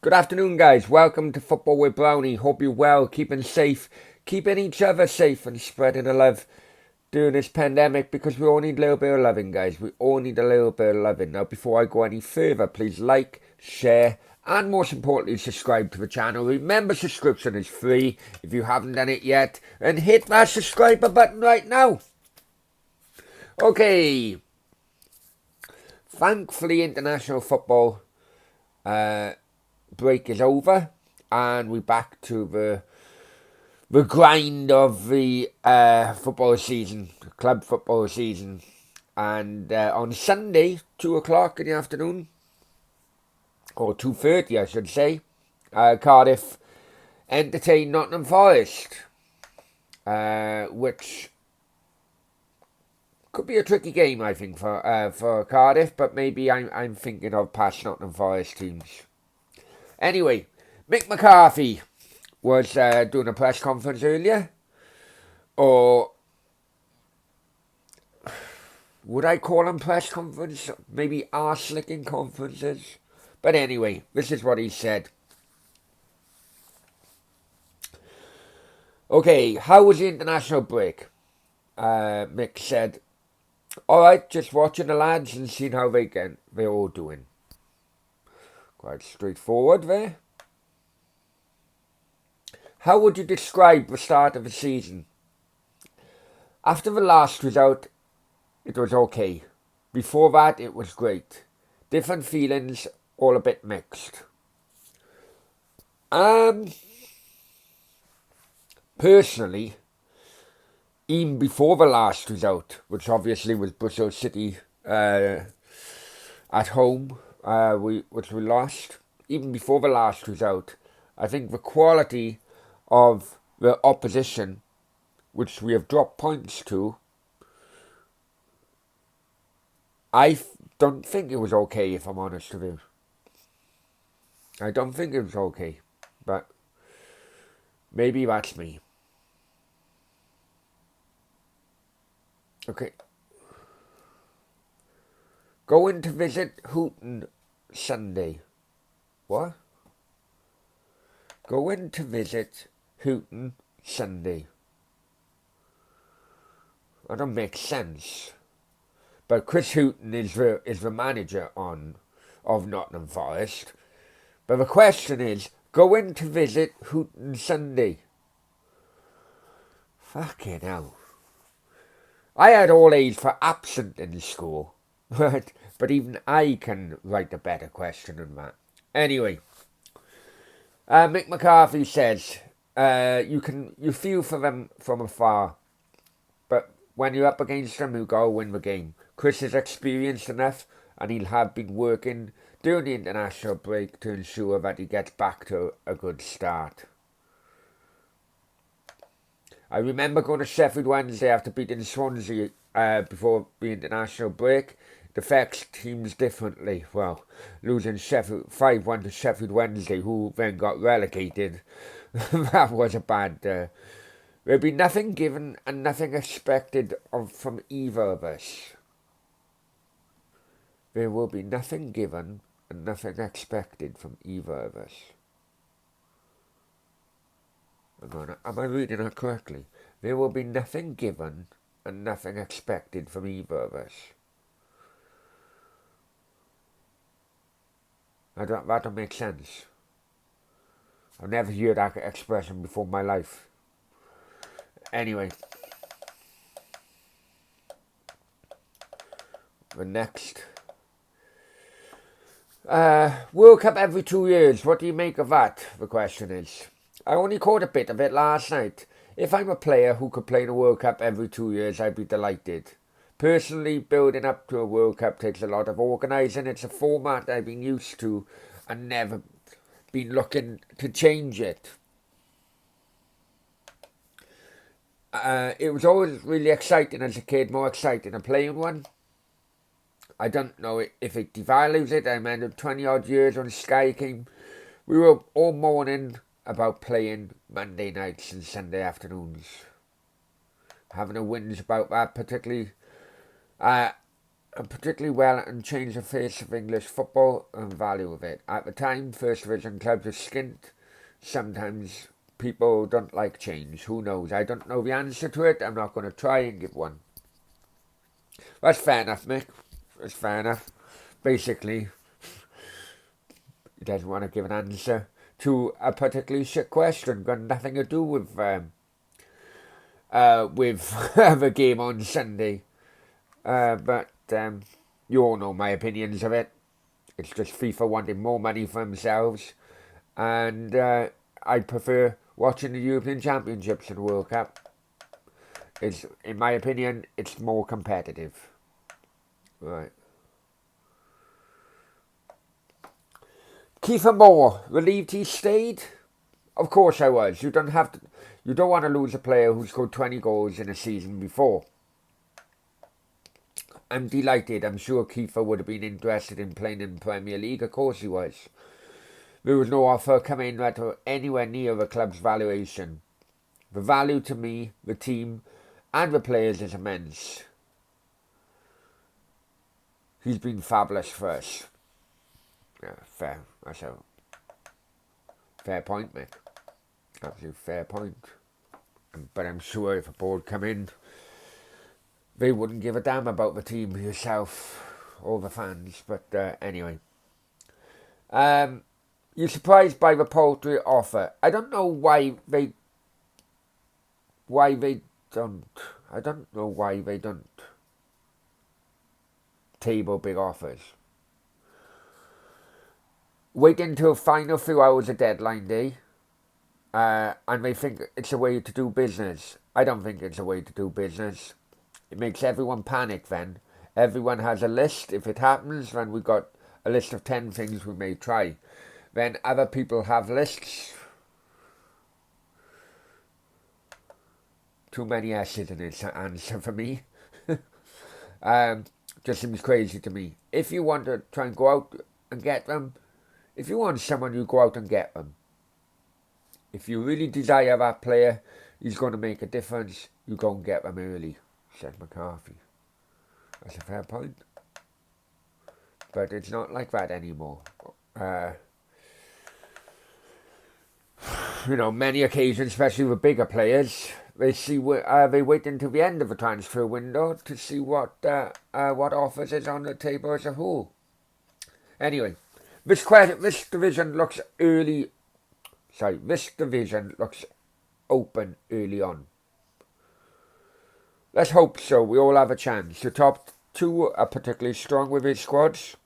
Good afternoon, guys. Welcome to Football with Brownie. Hope you're well, keeping safe, keeping each other safe, and spreading the love during this pandemic because we all need a little bit of loving, guys. We all need a little bit of loving. Now, before I go any further, please like, share, and most importantly, subscribe to the channel. Remember, subscription is free if you haven't done it yet, and hit that subscriber button right now. Okay. Thankfully, international football break is over, and we're back to the grind of the football season, club football season. And on Sunday, 2 o'clock in the afternoon, or 2:30 I should say, Cardiff entertained Nottingham Forest, which could be a tricky game, I think, for Cardiff, but maybe I'm thinking of past Nottingham Forest teams. Anyway, Mick McCarthy was doing a press conference earlier, or would I call them press conference? Maybe arse-licking conferences. But anyway, this is what he said. Okay, how was the international break? Mick said, alright, just watching the lads and seeing how they're all doing. Quite straightforward there. How would you describe the start of the season? After the last result, it was okay. Before that, it was great. Different feelings, all a bit mixed. Personally, even before the last result, which obviously was Bristol City at home, which we lost, even before the last result, I think the quality of the opposition, which we have dropped points to, I don't think it was okay, if I'm honest with you. I don't think it was okay, but maybe that's me. Okay. Going to visit Houghton Sunday. What? Going to visit Houghton Sunday. That don't make sense. But Chris Houghton is the manager of Nottingham Forest. But the question is, going to visit Houghton Sunday. Fucking hell. I had all A's for absent in school. But even I can write a better question than that. Anyway, Mick McCarthy says, you feel for them from afar, but when you're up against them, you go win the game. Chris is experienced enough, and he'll have been working during the international break to ensure that he gets back to a good start. I remember going to Sheffield Wednesday after beating Swansea before the international break. It affects teams differently. Well, losing 5-1 to Sheffield Wednesday, who then got relegated, that was a bad... there'll be nothing given and nothing expected from either of us. There will be nothing given and nothing expected from either of us. Am I reading that correctly? There will be nothing given and nothing expected from either of us. That don't make sense. I've never heard that expression before in my life. Anyway. The next. World Cup every 2 years. What do you make of that? The question is. I only caught a bit of it last night. If I'm a player who could play in a World Cup every 2 years, I'd be delighted. Personally, building up to a World Cup takes a lot of organising. It's a format I've been used to and never been looking to change it. It was always really exciting as a kid, more exciting than playing one. I don't know if it devalues it. I remember 20 odd years when Sky came. We were all mourning about playing Monday nights and Sunday afternoons. Having a whinge about that, particularly particularly well and changed the face of English football and value of it. At the time, First Division clubs were skint. Sometimes people don't like change. Who knows? I don't know the answer to it. I'm not going to try and give one. That's fair enough, Mick. That's fair enough. Basically, he doesn't want to give an answer to a particularly shit question. Got nothing to do with the game on Sunday. But you all know my opinions of it. It's just FIFA wanting more money for themselves. And I prefer watching the European Championships and World Cup. It's, in my opinion, it's more competitive. Right. Kiefer Moore, relieved he stayed? Of course I was. You don't want to lose a player who scored 20 goals in a season before. I'm delighted. I'm sure Kiefer would have been interested in playing in the Premier League. Of course he was. There was no offer coming that were anywhere near the club's valuation. The value to me, the team, and the players is immense. He's been fabulous for us. Yeah, fair. That's a fair point, Mick. Absolute fair point. But I'm sure if a board come in, they wouldn't give a damn about the team yourself or the fans. But anyway. You're surprised by the poultry offer. I don't know why they don't. I don't know why they don't table big offers. Wait until final few hours of deadline day, and they think it's a way to do business. I don't think it's a way to do business. It makes everyone panic then. Everyone has a list. If it happens, then we've got a list of 10 things we may try. Then other people have lists. Too many S's in its answer for me. Just seems crazy to me. If you want to try and go out and get them, if you want someone, you go out and get them. If you really desire that player, he's going to make a difference, you go and get them early, said McCarthy. That's a fair point. But it's not like that anymore. Many occasions, especially with bigger players, they wait until the end of the transfer window to see what offers is on the table as a whole. Anyway, this division looks open early on. Let's hope so. We all have a chance. The top two are particularly strong with his squads,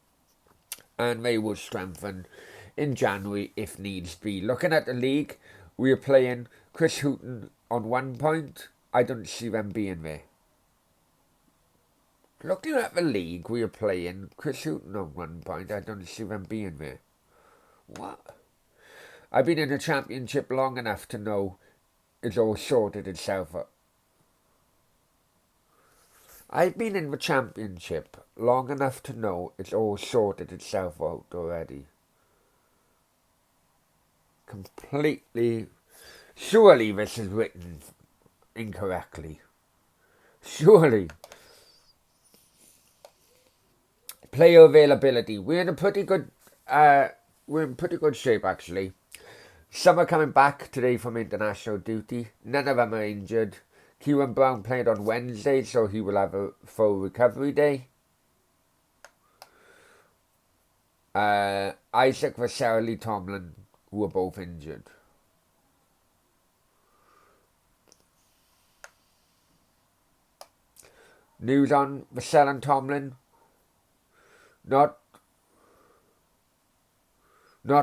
and they will strengthen in January if needs be. Looking at the league, we are playing Chris Hooton on 1 point. I don't see them being there. Looking at the league, we are playing Chris Hooton on 1 point. I don't see them being there. What? I've been in the Championship long enough to know it's all sorted itself up. I've been in the Championship long enough to know it's all sorted itself out already. Completely. Surely this is written incorrectly. Surely. Player availability. We're in pretty good shape actually. Some are coming back today from international duty. None of them are injured. Kieran Brown played on Wednesday, so he will have a full recovery day. Isaac Vassell, Lee Tomlin, who were both injured. News on Vassell and Tomlin. Not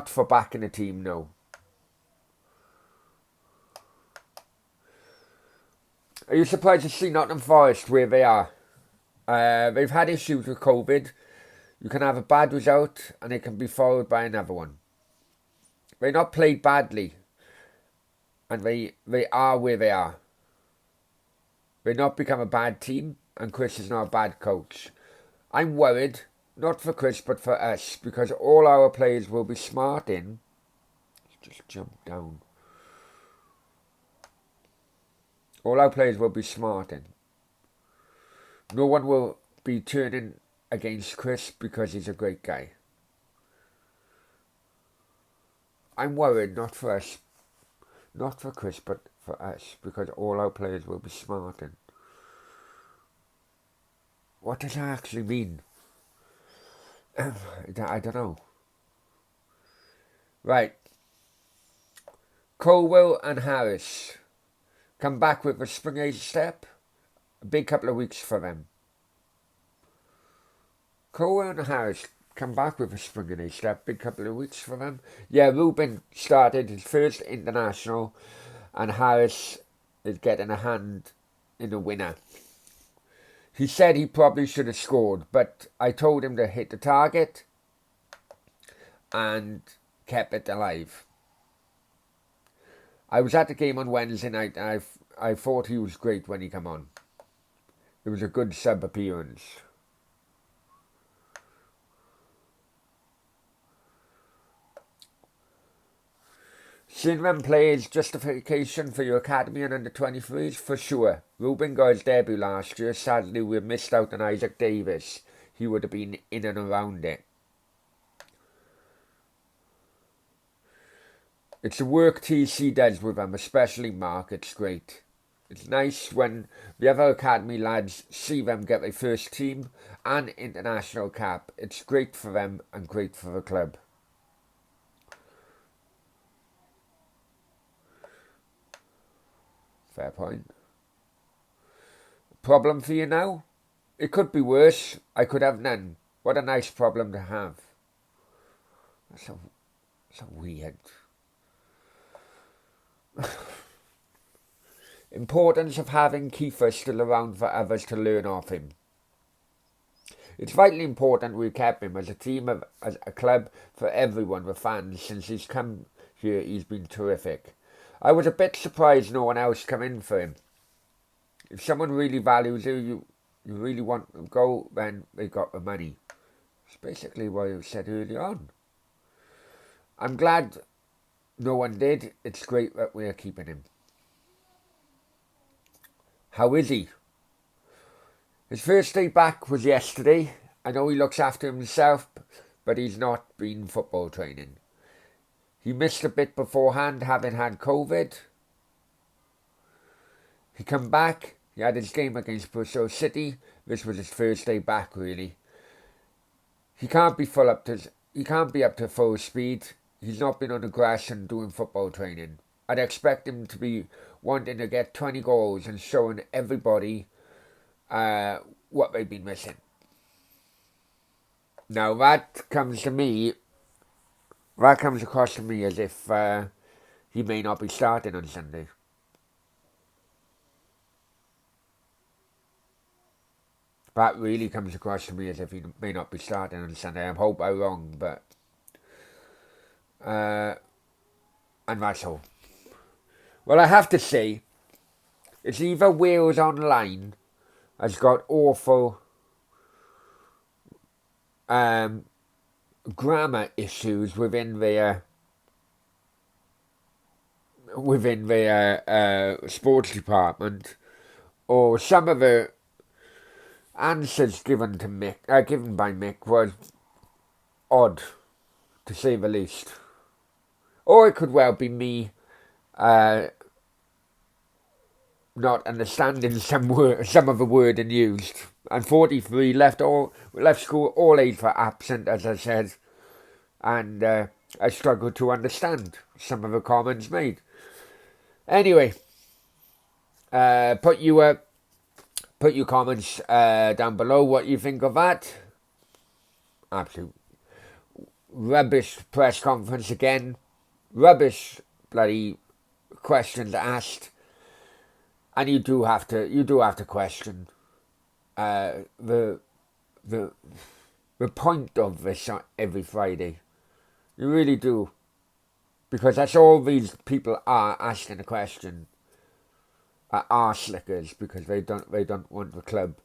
for back in the team, no. Are you surprised to see Nottingham Forest where they are? They've had issues with COVID. You can have a bad result and it can be followed by another one. They're not played badly. And they are where they are. They've not become a bad team, and Chris is not a bad coach. I'm worried, not for Chris but for us, because all our players will be smart in. Just jump down. All our players will be smart in. No one will be turning against Chris because he's a great guy. I'm worried, not for us, not for Chris, but for us, because all our players will be smart. And what does that actually mean? I don't know. Right. Colwell and Harris come back with a spring age step. A big couple of weeks for them. Colwell and Harris come back with a spring age step. Big couple of weeks for them. Yeah, Ruben started his first international, and Harris is getting a hand in the winner. He said he probably should have scored, but I told him to hit the target and kept it alive. I was at the game on Wednesday night, and I thought he was great when he came on. It was a good sub appearance. Seeing them play is justification for your academy and under 23s? For sure. Ruben got his debut last year. Sadly, we missed out on Isaac Davis. He would have been in and around it. It's the work TC does with them, especially Mark. It's great. It's nice when the other academy lads see them get their first team and international cap. It's great for them and great for the club. Fair point. Problem for you now? It could be worse. I could have none. What a nice problem to have. That's so weird. Importance of having Kiefer still around for others to learn off him. It's vitally important we kept him as a team, as a club, for everyone, the fans. Since he's come here, he's been terrific. I was a bit surprised no one else come in for him. If someone really values you really want to go, then they got the money. It's basically what I said earlier on. I'm glad no one did. It's great that we're keeping him. How is he? His first day back was yesterday. I know he looks after himself, but he's not been football training. He missed a bit beforehand, having had COVID. He come back. He had his game against Bristol City. This was his first day back, really. He can't be up to full speed. He's not been on the grass and doing football training. I'd expect him to be wanting to get 20 goals and showing everybody what they've been missing. Now that comes across to me as if he may not be starting on Sunday. That really comes across to me as if he may not be starting on Sunday. I hope I'm wrong, but and that's all. Well, I have to say, it's either Wales Online has got awful grammar issues within their sports department, or some of the answers given by Mick was odd, to say the least. Or it could well be me not understanding some of the wording used. And 43 left school all age for absent, as I said, and I struggled to understand some of the comments made. Anyway, put your comments down below what you think of that. Absolute rubbish press conference again. Rubbish bloody questions asked, and you do have to question the point of this every Friday. You really do, because that's all these people are asking a question. Are slickers, because they don't want the club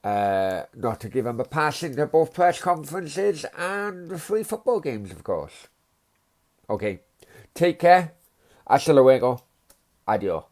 not to give them a pass into both press conferences and the free football games, of course. Okay, take care. Hasta luego. Adios.